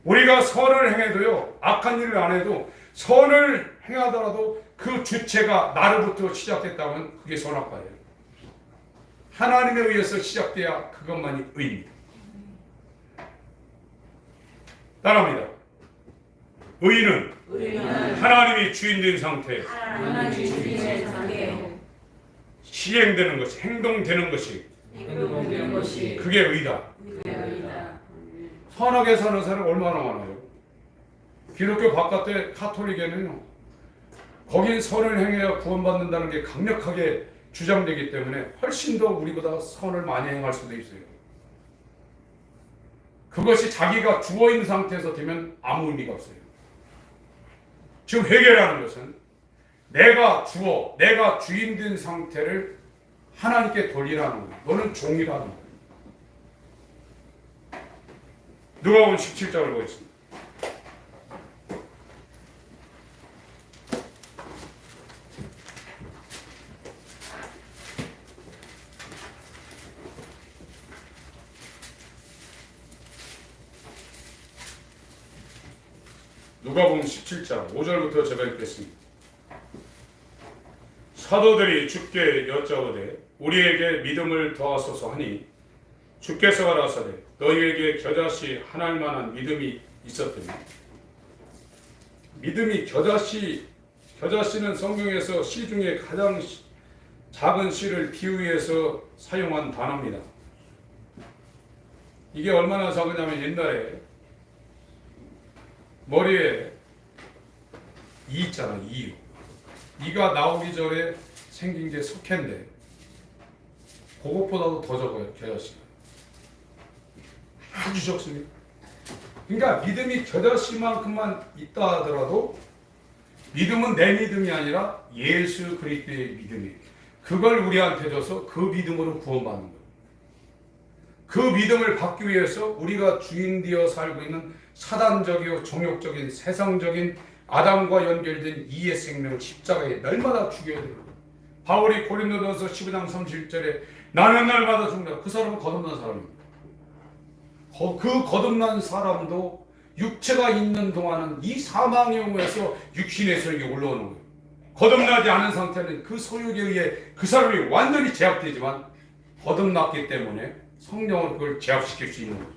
우리가 선을 행해도요, 악한 일을 안 해도 선을 행하더라도 그 주체가 나로부터 시작됐다면 그게 선악과예요. 하나님에 의해서 시작돼야 그것만이 의입니다. 따라합니다. 의는 하나님이 주인된 상태, 시행되는 것이, 행동되는 것이 그게 의다. 선하게 사는 사람 얼마나 많아요. 기독교 바깥에 카톨릭에는요, 거긴 선을 행해야 구원받는다는 게 강력하게 주장되기 때문에 훨씬 더 우리보다 선을 많이 행할 수도 있어요. 그것이 자기가 죽어있는 상태에서 되면 아무 의미가 없어요. 지금 회개라는 것은 내가 죽어, 내가 주인 된 상태를 하나님께 돌리라는 거예요. 너는 종이라는 거예요. 누가복음 17장을 보겠습니다. 누가복음 17장 5절부터 제가 읽겠습니다. 사도들이 주께 여짜오되 우리에게 믿음을 더하소서 하니 주께서 가라사대 너희에게 겨자씨 하나일 만한 믿음이 있었더니. 믿음이 겨자씨는 성경에서 씨 중에 가장 작은 씨를 비유해서 사용한 단어입니다. 이게 얼마나 작으냐면 옛날에 머리에 이 있잖아, 이가 나오기 전에 생긴 게 석회인데 그것보다도 더 적어요. 겨자씨가 아주 적습니다. 그러니까 믿음이 겨자씨만큼만 있다 하더라도 믿음은 내 믿음이 아니라 예수 그리스도의 믿음이에요. 그걸 우리한테 줘서 그 믿음으로 구원받는 거예요. 그 믿음을 받기 위해서 우리가 주인되어 살고 있는 사단적이고 정욕적인 세상적인 아담과 연결된 이의 생명을 십자가에 날마다 죽여야 돼요. 바울이 고린도전서 15장 31절에 나는 날마다 죽는다. 그 사람은 거듭난 사람입니다. 그 거듭난 사람도 육체가 있는 동안은 이 사망의 영에서 육신의 소욕이 올라오는 거예요. 거듭나지 않은 상태는 그 소욕에 의해 그 사람이 완전히 제압되지만 거듭났기 때문에 성령은 그걸 제압시킬 수 있는 거죠.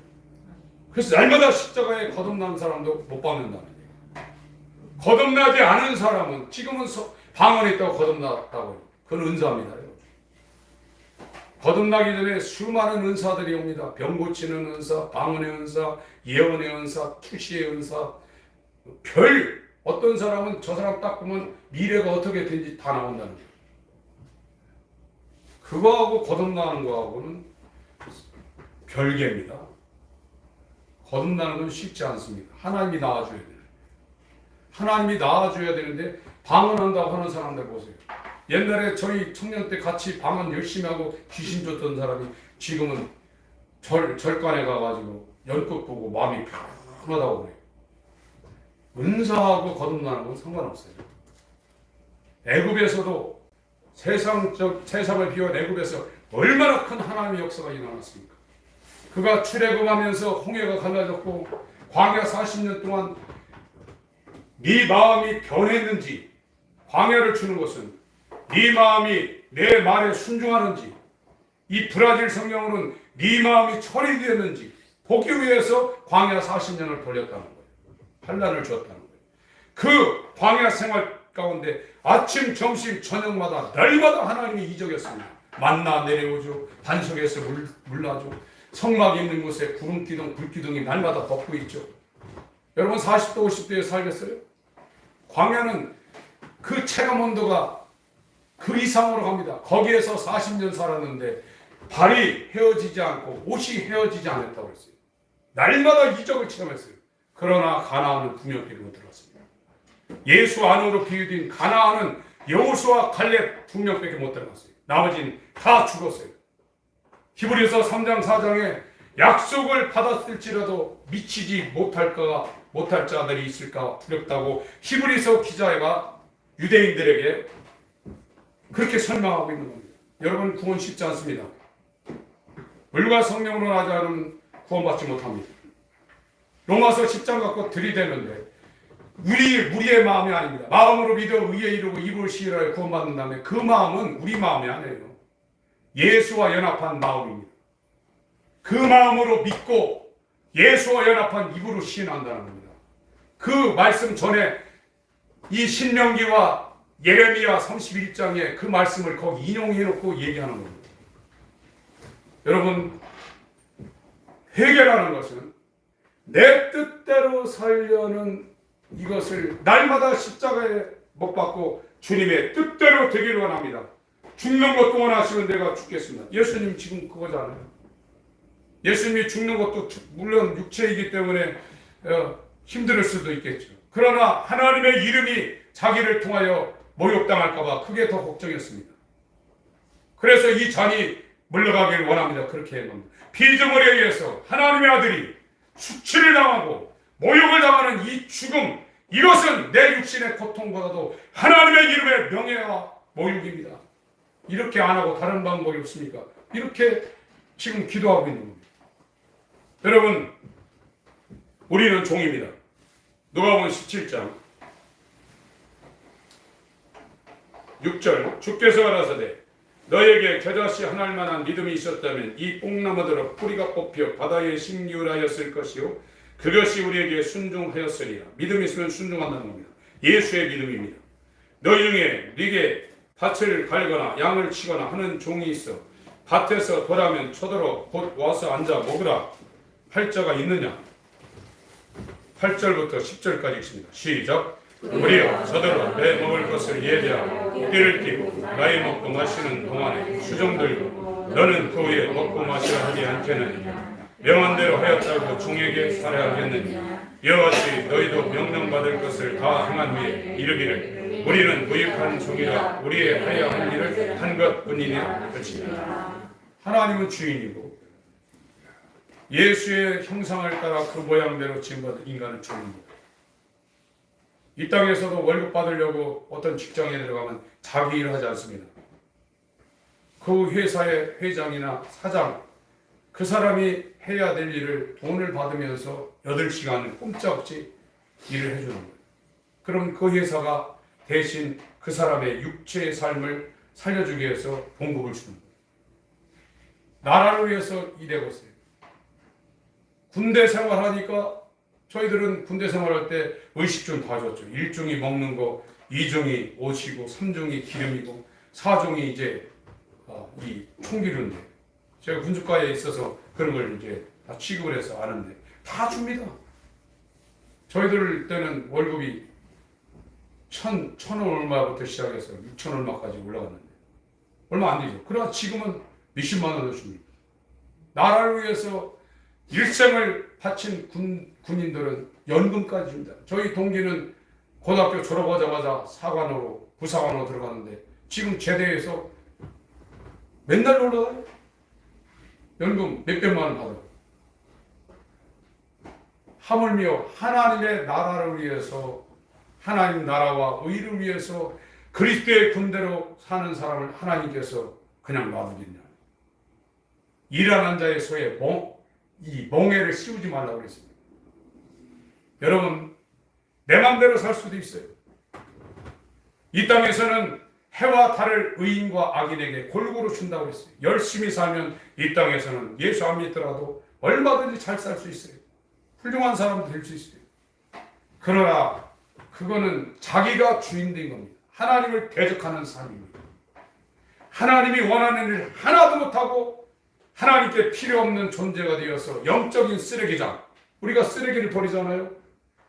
그래서 날마다 십자가에 거듭난 사람도 못 받는다는 거예요. 거듭나지 않은 사람은 지금은 방언에 있다고 거듭났다고 해요. 그건 은사입니다. 거듭나기 전에 수많은 은사들이 옵니다. 병 고치는 은사, 방언의 은사, 예언의 은사, 투시의 은사. 어떤 사람은 저 사람 딱 보면 미래가 어떻게 되는지 다 나온다는 거예요. 그거하고 거듭나는 거하고는 별개입니다. 거듭나는 건 쉽지 않습니다. 하나님이 낳아줘야 돼요. 하나님이 낳아줘야 되는데 방언한다고 하는 사람들 보세요. 옛날에 저희 청년 때 같이 방언 열심히 하고 귀신 쫓던 사람이 지금은 절간에 가가지고 연꽃 보고 마음이 편하다고 그래요. 은사하고 거듭나는 건 상관없어요. 애굽에서도 세상을 비워 애굽에서 얼마나 큰 하나님의 역사가 일어났습니까? 그가 출애굽하면서 홍해가 갈라졌고 광야 40년 동안 네 마음이 변했는지, 광야를 주는 것은 네 마음이 내 말에 순종하는지, 이 브라질 성경으로는 네 마음이 처리되었는지 보기 위해서 광야 40년을 돌렸다는 거예요. 환난을 주었다는 거예요. 그 광야 생활 가운데 아침, 점심, 저녁마다 날마다 하나님이 이적했습니다. 만나 내려오죠. 반석에서 물 나죠. 성막 있는 곳에 구름 기둥, 불 기둥이 날마다 덮고 있죠. 여러분 40도, 50도에 살겠어요? 광야는 그 체감 온도가 그 이상으로 갑니다. 거기에서 40년 살았는데 발이 헤어지지 않고 옷이 헤어지지 않았다고 했어요. 날마다 이적을 체험했어요. 그러나 가나안은 분명히 못 들어갔습니다. 예수 안으로 비유된 가나안은 여호수아 칼렙 2명밖에 못 들어갔어요. 나머지는 다 죽었어요. 히브리서 3장 4장에 약속을 받았을지라도 미치지 못할 자들이 있을까 두렵다고 히브리서 기자가 유대인들에게 그렇게 설명하고 있는 겁니다. 여러분 구원 쉽지 않습니다. 물과 성령으로 나지 않으면 구원받지 못합니다. 로마서 10장 갖고 들이대는데 우리의 마음이 아닙니다. 마음으로 믿어 의에 이르고 입으로 시인하여 구원받는 다음에 그 마음은 우리 마음이 아니에요. 예수와 연합한 마음입니다. 그 마음으로 믿고 예수와 연합한 입으로 시인한다는 겁니다. 그 말씀 전에 이 신명기와 예레미야 31장에 그 말씀을 거기 인용해놓고 얘기하는 겁니다. 여러분 회개라는 것은 내 뜻대로 살려는 이것을 날마다 십자가에 못 받고 주님의 뜻대로 되기를 원합니다. 죽는 것도 원하시면 내가 죽겠습니다. 예수님 지금 그거잖아요. 예수님이 죽는 것도 물론 육체이기 때문에 힘들 수도 있겠죠. 그러나 하나님의 이름이 자기를 통하여 모욕당할까봐 그게 더 걱정이었습니다. 그래서 이 잔이 물러가기를 원합니다. 그렇게 한 겁니다. 피조물에 의해서 하나님의 아들이 수치를 당하고 모욕을 당하는 이 죽음, 이것은 내 육신의 고통보다도 하나님의 이름의 명예와 모욕입니다. 이렇게 안 하고 다른 방법이 없습니까? 이렇게 지금 기도하고 있는 겁니다. 여러분, 우리는 종입니다. 누가복음 17장 6절, 주께서 가라사대 너에게 겨자씨 하나일 만한 믿음이 있었다면 이 뽕나무들어 뿌리가 뽑혀 바다에 심기울하였을 것이요 그것이 우리에게 순종하였으리라. 믿음이 있으면 순종한다는 겁니다. 예수의 믿음입니다. 너희 중에 네게 밭을 갈거나 양을 치거나 하는 종이 있어 밭에서 돌아면 쳐들어 곧 와서 앉아 먹으라 할 자가 있느냐? 8절부터 10절까지 있습니다. 시작. 우리여 저들어 내 먹을 것을 예비하고 띠를 띠고 나의 먹고 마시는 동안에 수종 들고 너는 그 후에 먹고 마시라 하지 않겠느냐? 명한 대로 하였다고 종에게 살해하겠느냐? 이와 같이 너희도 명령받을 것을 다 행한 후에 이르기를 우리는 무익한 종이라 우리의 하여야 할 일을 한 것뿐이니라. 그렇습니다. 하나님은 주인이고 예수의 형상을 따라 그 모양대로 지음받은 인간을 주는 거예요. 이 땅에서도 월급 받으려고 어떤 직장에 들어가면 자기 일을 하지 않습니다. 그 회사의 회장이나 사장, 그 사람이 해야 될 일을 돈을 받으면서 8시간 꼼짝없이 일을 해주는 거예요. 그럼 그 회사가 대신 그 사람의 육체의 삶을 살려주기 위해서 봉급을 주는 거예요. 나라를 위해서 일하고 있어요. 군대 생활하니까 저희들은 군대 생활할 때 의식주 다 줬죠. 1중이 먹는 거, 2중이 옷이고, 3중이 기름이고, 4중이 이제 이 총기류인데 제가 군주과에 있어서 그런 걸 이제 다 취급을 해서 아는데 다 줍니다. 저희들 때는 월급이 1,000원 얼마부터 시작해서 6,000원 얼마까지 올라갔는데 얼마 안 되죠. 그러나 지금은 몇십만 원을 줍니다. 나라를 위해서 일생을 바친 군인들은 연금까지 줍니다. 저희 동기는 고등학교 졸업하자마자 사관으로 부사관으로 들어갔는데 지금 제대해서 맨날 올라가요. 연금 몇백만 원 받아요. 하물며 하나님의 나라를 위해서 하나님 나라와 의를 위해서 그리스도의 군대로 사는 사람을 하나님께서 그냥 놔두겠냐. 일하는 자의 소에 이 멍에를 씌우지 말라고 그랬습니다. 여러분, 내 맘대로 살 수도 있어요. 이 땅에서는 해와 달을 의인과 악인에게 골고루 준다고 했어요. 열심히 살면 이 땅에서는 예수 안 믿더라도 얼마든지 잘 살 수 있어요. 훌륭한 사람도 될 수 있어요. 그러나 그거는 자기가 주인된 겁니다. 하나님을 대적하는 삶입니다. 하나님이 원하는 일 하나도 못하고 하나님께 필요 없는 존재가 되어서 영적인 쓰레기장, 우리가 쓰레기를 버리잖아요.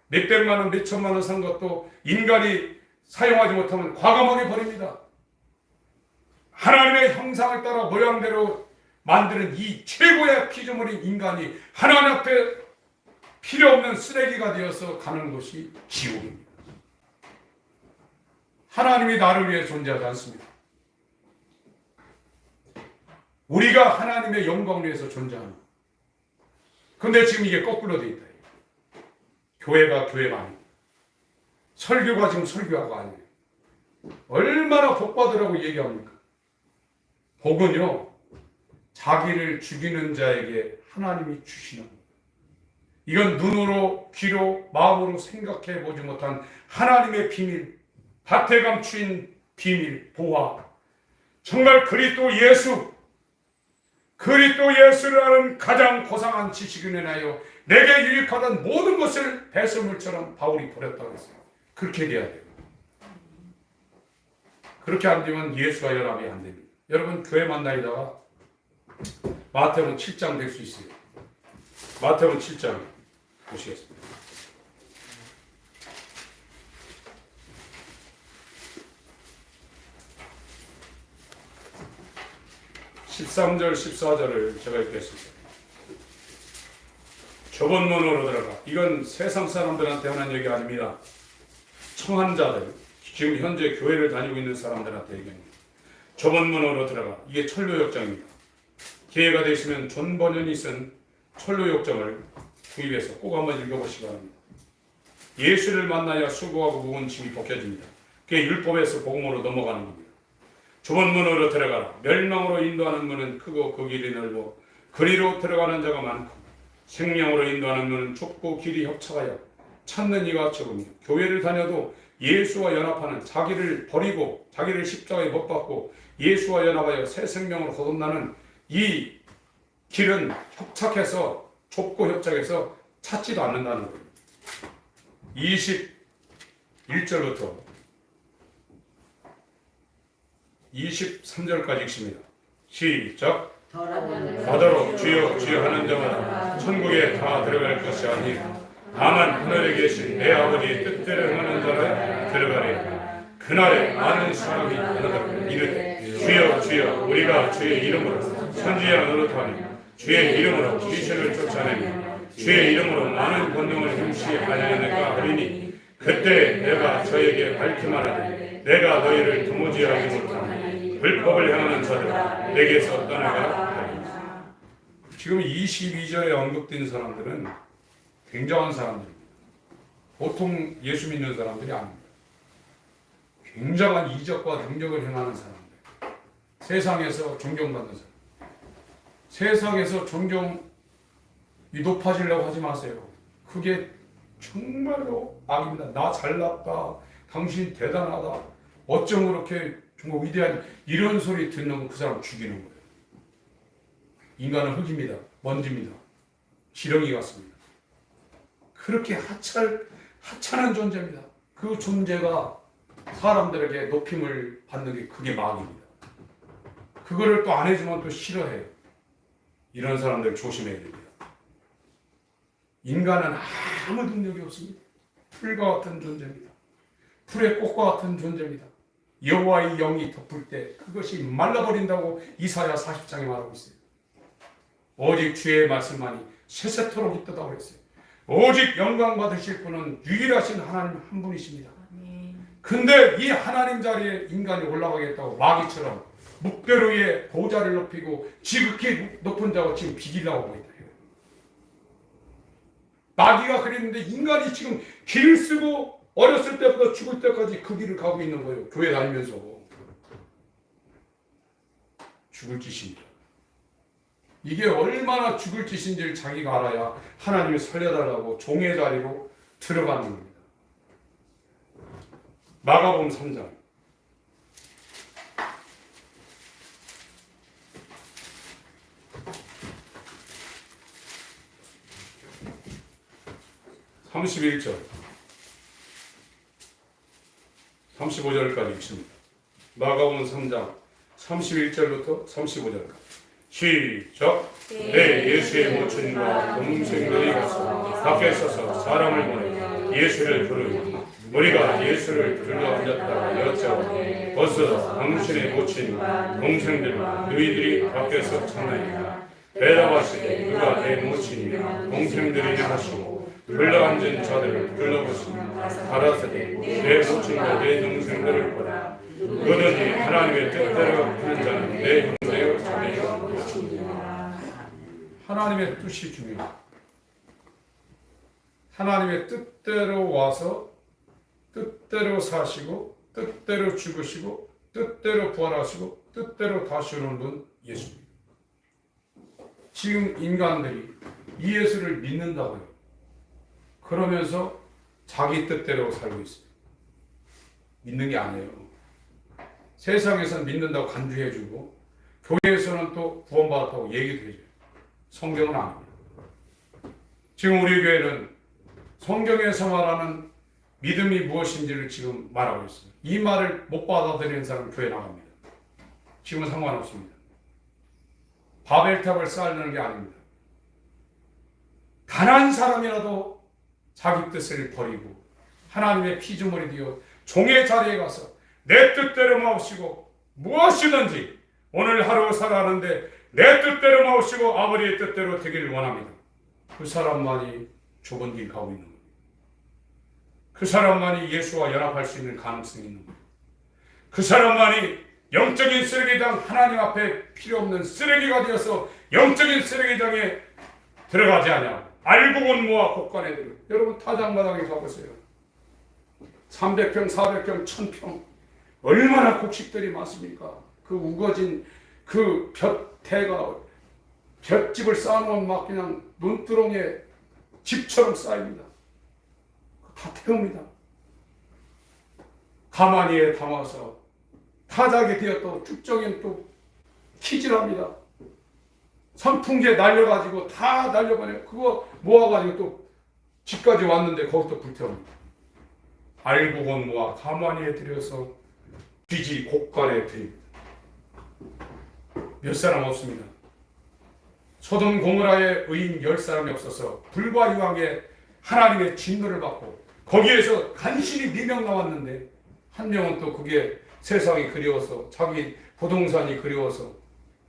몇백만 원, 몇천만 원 산 것도 인간이 사용하지 못하면 과감하게 버립니다. 하나님의 형상을 따라 모양대로 만드는 이 최고의 피조물인 인간이 하나님 앞에 필요 없는 쓰레기가 되어서 가는 것이 지옥입니다. 하나님이 나를 위해 존재하지 않습니다. 우리가 하나님의 영광을 위해서 존재하는 것. 그런데 지금 이게 거꾸로 되어 있다. 교회가 교회가 아닙니다. 설교가 지금 설교가 아니에요. 얼마나 복 받으라고 얘기합니까? 복은요, 자기를 죽이는 자에게 하나님이 주시는 겁니다. 이건 눈으로, 귀로, 마음으로 생각해 보지 못한 하나님의 비밀, 밭에 감추인 비밀, 보화. 정말 그리스도 예수를 아는 가장 고상한 지식을 인하여 내게 유익하던 모든 것을 배설물처럼 바울이 버렸다고 했어요. 그렇게 돼야 돼요. 그렇게 안 되면 예수와 연합이 안 됩니다. 여러분, 교회 만나다가 마태복음 7장 될 수 있어요. 마태복음 7장 보시겠습니다. 13절 14절을 제가 읽겠습니다. 좁은 문으로 들어가. 이건 세상 사람들한테 하는 얘기 아닙니다. 청한 자들, 지금 현재 교회를 다니고 있는 사람들한테 얘기합니다. 좁은 문으로 들어가. 이게 철로역정입니다. 기회가 되시면 존 버년이 쓴 철로역정을 구입해서 꼭 한번 읽어보시기 바랍니다. 예수를 만나야 수고하고 무거운 짐이 벗겨집니다. 그게 율법에서 복음으로 넘어가는 겁니다. 좁은 문으로 들어가라. 멸망으로 인도하는 문은 크고 그 길이 넓어 그리로 들어가는 자가 많고 생명으로 인도하는 문은 좁고 길이 협착하여 찾는 이가 적으며 교회를 다녀도 예수와 연합하는, 자기를 버리고 자기를 십자가에 못 박고 예수와 연합하여 새 생명으로 거듭나는 이 길은 협착해서, 좁고 협착해서 찾지도 않는다는 거예요. 21절부터 23절까지 읽습니다. 시작. 더더러 주여 주여 하는 자마다 천국에 다 들어갈 것이 아니요 다만 하늘에 계신 내 아버지의 뜻대로 행하는 자라 들어가리라. 그날에 많은 사람이 하나둘 이르되 주여 주여 우리가 주의 이름으로 선지자 노릇하니 주의 이름으로 귀신을 쫓아내며 주의 이름으로 많은 권능을 행치 아니하는가 하리니 그때 내가 저에게 밝히 말하되 내가 너희를 도무지 알지 못하니 불법을 행하는 자들아 내게서 떠나가라 하리니. 지금 22절에 언급된 사람들은 굉장한 사람들입니다. 보통 예수 믿는 사람들이 아닙니다. 굉장한 이적과 능력을 행하는 사람들, 세상에서 존경받는 사람. 세상에서 존경이 높아지려고 하지 마세요. 그게 정말로 악입니다. 나 잘났다, 당신 대단하다, 어쩜 그렇게 정말 위대한, 이런 소리 듣는 거 그 사람 죽이는 거예요. 인간은 흙입니다. 먼지입니다. 지렁이 같습니다. 그렇게 하찮은 존재입니다. 그 존재가 사람들에게 높임을 받는 게 그게 마귀입니다. 그거를 또 안 해주면 또 싫어해요. 이런 사람들 조심해야 됩니다. 인간은 아무 능력이 없습니다. 풀과 같은 존재입니다. 풀의 꽃과 같은 존재입니다. 여호와의 영이 덮을 때 그것이 말라버린다고 이사야 40장에 말하고 있어요. 오직 주의 말씀만이 세세토록 있다고 그랬어요. 오직 영광 받으실 분은 유일하신 하나님 한 분이십니다. 근데 이 하나님 자리에 인간이 올라가겠다고 마귀처럼 묵대로의 보좌를 높이고 지극히 높은 자고 지금 비기려고 하고 있다. 마귀가 그랬는데 인간이 지금 길을 쓰고 어렸을 때부터 죽을 때까지 그 길을 가고 있는 거예요. 교회 다니면서. 죽을 짓입니다. 이게 얼마나 죽을 짓인지를 자기가 알아야 하나님이 살려달라고 종의 자리로 들어가는 겁니다. 마가복음 3장 31절 35절까지 읽습니다. 마가복음 3장 31절부터 35절까지 시작. 내 예수의 모친과 동생들이 가서 밖에 서서 사람을 보내 예수를 부르니 우리가 예수를 불러앉았다가 여짜오니 벌써 당신의 모친 동생들과 너희들이 밖에서 찾나이다. 대답하시되 누가 내 모친이며 동생들이냐 하시고 불러앉은 자들을 불러보시니 가라사대 내 모친과 내 동생들을 보라. 그러니 하나님의 뜻대로 하는 자는 내 형제요 자매요 모친이라. 하나님의 뜻이 중요합니다. 하나님의 뜻대로 와서 뜻대로 사시고 뜻대로 죽으시고 뜻대로 부활하시고 뜻대로 다시 오는 분 예수입니다. 지금 인간들이 이 예수를 믿는다고요. 그러면서 자기 뜻대로 살고 있어요. 믿는 게 아니에요. 세상에서는 믿는다고 간주해주고 교회에서는 또 구원받았다고 얘기도 해줘요. 성경은 아닙니다. 지금 우리 교회는 성경에서 말하는 믿음이 무엇인지를 지금 말하고 있어요. 이 말을 못 받아들이는 사람은 교회 나갑니다. 지금은 상관없습니다. 바벨탑을 쌓는 게 아닙니다. 단 한 사람이라도 자기 뜻을 버리고 하나님의 피조물이 되어 종의 자리에 가서 내 뜻대로 마옵시고 무엇이든지 오늘 하루 살아가는데 내 뜻대로 마오시고 아버지의 뜻대로 되기를 원합니다. 그 사람만이 좁은 길 가고 있는 거예요. 그 사람만이 예수와 연합할 수 있는 가능성이 있는 거예요. 그 사람만이 영적인 쓰레기장, 하나님 앞에 필요 없는 쓰레기가 되어서 영적인 쓰레기장에 들어가지 않냐. 알고 온 모아 곳간에 들어. 여러분 타작마당에 가보세요. 300평, 400평, 1000평 얼마나 곡식들이 많습니까? 그 우거진 그 볕대가 볏집을 쌓아놓은 막 그냥 논두렁에 집처럼 쌓입니다. 다 태웁니다. 가만히에 담아서 타작이 되어 또 쭉정엔 또 키질합니다. 선풍기에 날려가지고 다 날려버려요. 그거 모아가지고 또 집까지 왔는데 거기서 불태웁니다. 알고 온 모아 가만히에 들여서 뒤지 곳간에 드립니다. 몇 사람 없습니다. 소돔 고모라의 의인 10사람이 없어서 불과 유황에 하나님의 진노를 받고 거기에서 간신히 4명 나왔는데 한 명은 또 그게 세상이 그리워서 자기 부동산이 그리워서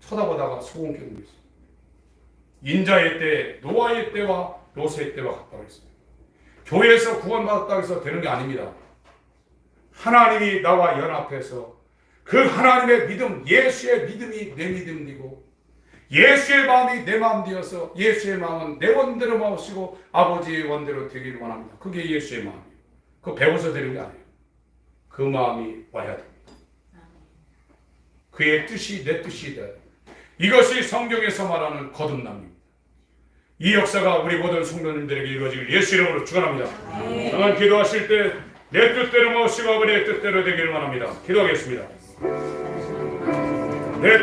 쳐다보다가 소금병이 있어요. 인자의 때, 노아의 때와 롯의 때와 같다고 했어요. 교회에서 구원받았다고 해서 되는 게 아닙니다. 하나님이 나와 연합해서 그 하나님의 믿음, 예수의 믿음이 내 믿음이고 예수의 마음이 내 마음 되어서 예수의 마음은 내 원대로 마으시고 아버지의 원대로 되기를 원합니다. 그게 예수의 마음이에요. 그거 배워서 되는 게 아니에요. 그 마음이 와야 됩니다. 그의 뜻이 내 뜻이 돼야 됩니다. 이것이 성경에서 말하는 거듭남입니다. 이 역사가 우리 모든 성도님들에게 이루어지길 예수 이름으로 축원합니다. 당한 기도하실 때 내 뜻대로 마으시고 아버지의 뜻대로 되기를 원합니다. 기도하겠습니다. 내